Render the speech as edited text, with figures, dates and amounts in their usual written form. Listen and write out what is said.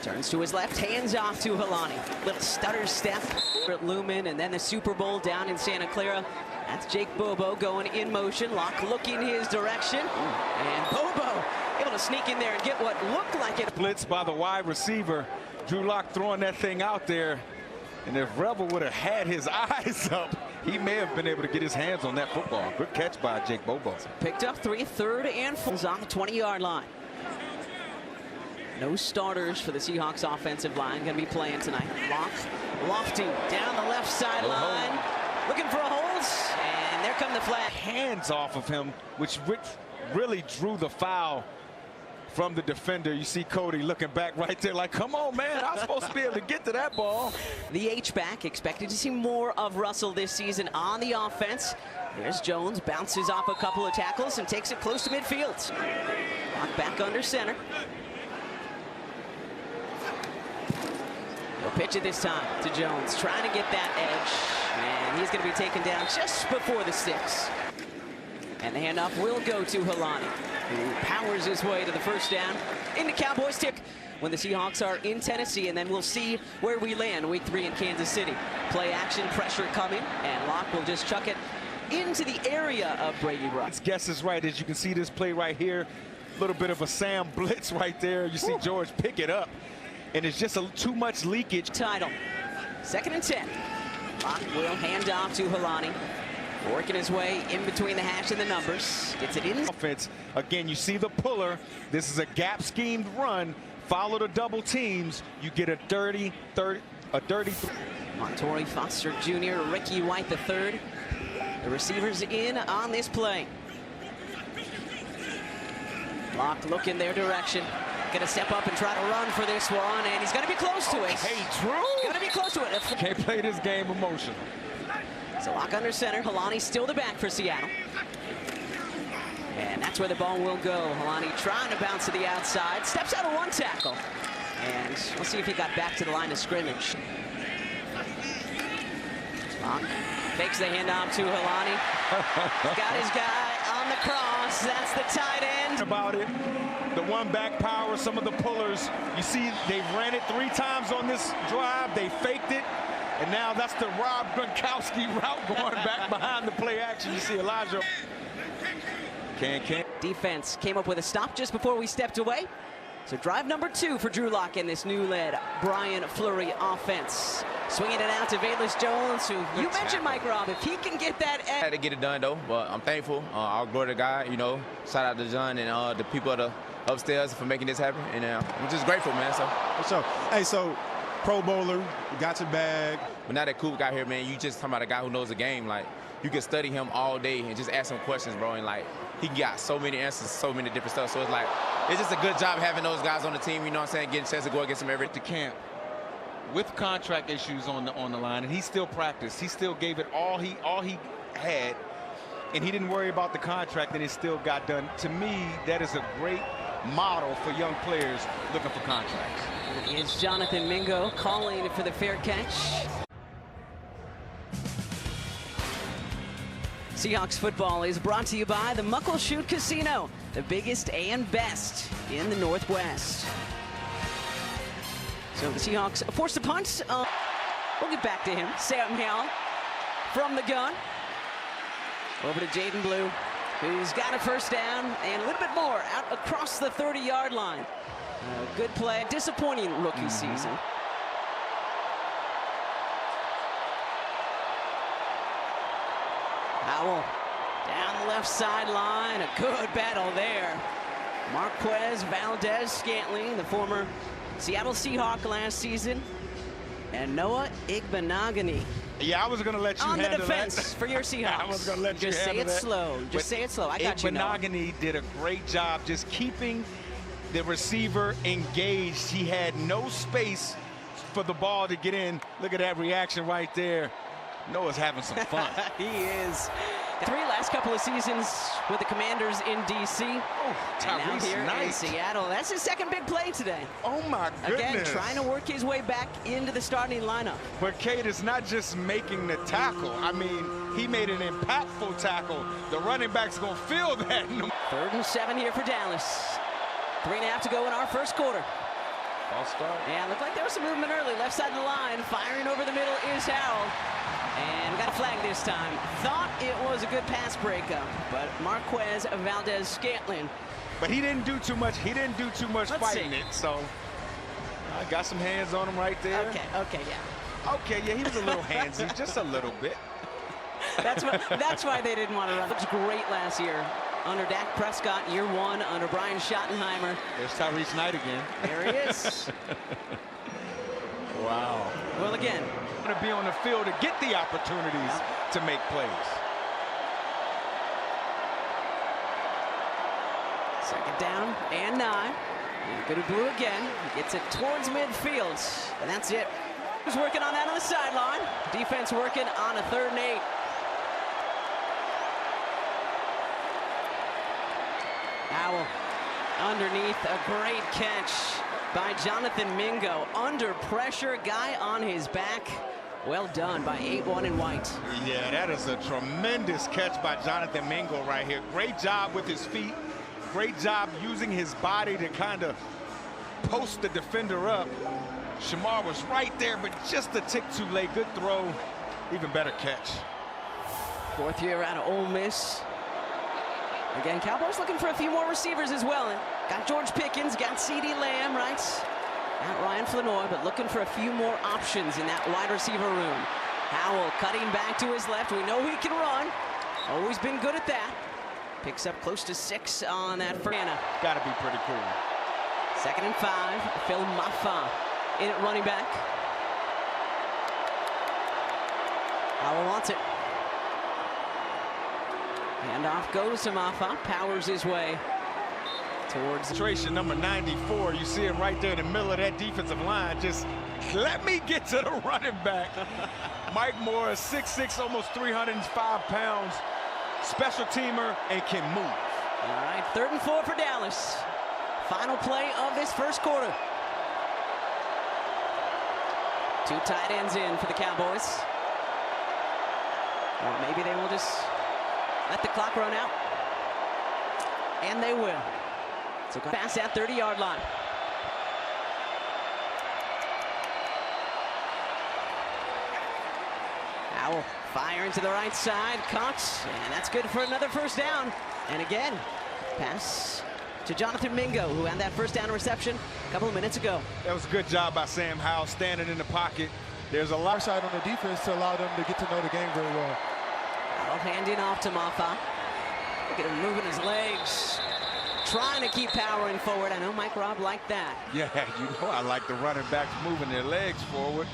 Turns to his left, hands off to Helani. Little stutter step at Lumen, and then the Super Bowl down in Santa Clara. That's Jake Bobo going in motion. Locke looking his direction. And Bobo able to sneak in there and get what looked like it. Blitz by the wide receiver. Drew Lock throwing that thing out there. And if Rebel would have had his eyes up, he may have been able to get his hands on that football. Good catch by Jake Bobo. Picked up 3, 3rd and 4 on the 20-yard line. No starters for the Seahawks offensive line going to be playing tonight. Locke lofting down the left sideline, looking for a hold, and there come the flag. Hands off of him, which really drew the foul from the defender. You see Cody looking back right there like, come on, man, I'm supposed to be able to get to that ball. The H-back expected to see more of Russell this season on the offense. There's Jones, bounces off a couple of tackles and takes it close to midfield. Locke back under center. He'll pitch it this time to Jones, trying to get that edge. And he's going to be taken down just before the sticks. And the handoff will go to Helani, who powers his way to the first down into Cowboys tick when the Seahawks are in Tennessee, and then we'll see where we land week 3 in Kansas City. Play action, pressure coming, and Locke will just chuck it into the area of Brady Rush. His guess is right. As you can see this play right here, a little bit of a Sam blitz right there. You see George pick it up, and it's just too much leakage. Title, 2nd and 10. Locke will hand off to Helani. Working his way in between the hash and the numbers. Gets it in. Offense. Again, you see the puller. This is a gap schemed run. Follow the double teams. You get a dirty. Montori Foster Jr., Ricky White III. The receivers in on this play. Locke looking their direction. Gonna step up and try to run for this one, and he's gonna be close to it. Hey, Drew! Gonna be close to it. Can't play this game emotional. So Locke under center. Helani still the back for Seattle. And that's where the ball will go. Helani trying to bounce to the outside. Steps out of one tackle. And we'll see if he got back to the line of scrimmage. Locke fakes the handoff to Helani. Got his guy on the cross. That's the tight end. About it. The one back power, some of the pullers. You see they've ran it 3 times on this drive. They faked it. And now that's the Rob Gronkowski route going back behind the play action. You see Elijah. Defense came up with a stop just before we stepped away. So drive number 2 for Drew Lock and this new led Brian Fleury offense. Swinging it out to Velus Jones, who you mentioned, Mike Robb. If he can get that edge. I had to get it done, though, but I'm thankful. I'll glory to God, you know. Shout out to John and the people upstairs for making this happen. And I'm just grateful, man. So, hey, so Pro Bowler, got your bag. But now that Coop got here, man, you just talking about a guy who knows the game. Like, you can study him all day and just ask him questions, bro. And, like, he got so many answers, so many different stuff. So it's like, it's just a good job having those guys on the team, you know what I'm saying, getting a chance to go against them every to camp with contract issues on the line, and he still practiced. He still gave it all he had, and he didn't worry about the contract, and it still got done. To me, that is a great model for young players looking for contracts. Is Jonathan Mingo calling for the fair catch. Seahawks football is brought to you by the Muckleshoot Casino, the biggest and best in the Northwest. So the Seahawks forced a punt. We'll get back to him. Sam Hale from the gun. Over to Jaden Blue, who's got a first down and a little bit more out across the 30-yard line. Good play. Disappointing rookie season. Howell down the left sideline. A good battle there. Marquez Valdez-Scantling, the former Seattle Seahawk last season, and Noah Igbenogany. Yeah, I was going to let you on handle the defense that. for your Seahawks. I was going to let you just say it that. slow. Just say it slow. I got you. Igbenogany did a great job just keeping the receiver engaged. He had no space for the ball to get in. Look at that reaction right there. Noah's having some fun. He is. 3 last couple of seasons with the Commanders in D.C. Oh, and now here in Seattle. That's his second big play today. Oh, my goodness. Again, trying to work his way back into the starting lineup. But Kate is not just making the tackle. I mean, he made an impactful tackle. The running back's going to feel that. 3rd and 7 here for Dallas. 3.5 to go in our first quarter. False start. Yeah, looked like there was some movement early. Left side of the line, firing over the middle is Howell. And we got a flag this time. Thought it was a good pass breakup, but Marquez Valdez-Scantling. But he didn't do too much. He didn't do too much Let's fighting see. it. So I got some hands on him right there. Okay, yeah. Okay, yeah, he was a little handsy, just a little bit. That's why they didn't want to run. It was great last year under Dak Prescott, year one under Brian Schottenheimer. There's Tyrese Knight again. There he is. Wow. Well, again, Going to be on the field to get the opportunities to make plays. second down and 9. Good blue again. Gets it towards midfield, and that's it. Who's working on that on the sideline? Defense working on a 3rd and 8. Howell underneath, a great catch by Jonathan Mingo. Under pressure, guy on his back. Well done by 8-1 in white. Yeah, that is a tremendous catch by Jonathan Mingo right here. Great job with his feet. Great job using his body to kind of post the defender up. Shamar was right there, but just a tick too late. Good throw. Even better catch. 4th year out of Ole Miss. Again, Cowboys looking for a few more receivers as well. And got George Pickens, got CeeDee Lamb, right? Got Ryan Flanoy, but looking for a few more options in that wide receiver room. Howell cutting back to his left. We know he can run. Always been good at that. Picks up close to 6 on that first. Got to be pretty cool. 2nd and 5. Phil Maffa in at running back. Howell wants it. Handoff goes to Maffa. Powers his way towards Concentration number 94. You see him right there in the middle of that defensive line. Just let me get to the running back. Mike Morris, 6'6", almost 305 pounds. Special teamer and can move. All right, 3rd and 4 for Dallas. Final play of this first quarter. 2 tight ends in for the Cowboys. Or maybe they will just let the clock run out. And they will. So pass that 30-yard line. Howell firing to the right side, caught, and that's good for another first down. And again, pass to Jonathan Mingo, who had that first down reception a couple of minutes ago. That was a good job by Sam Howell standing in the pocket. There's a lot side on the defense to allow them to get to know the game very well. Howell handing off to Maffa. Look at him moving his legs, trying to keep powering forward. I know Mike Robb liked that. Yeah, you know I like the running backs moving their legs forward.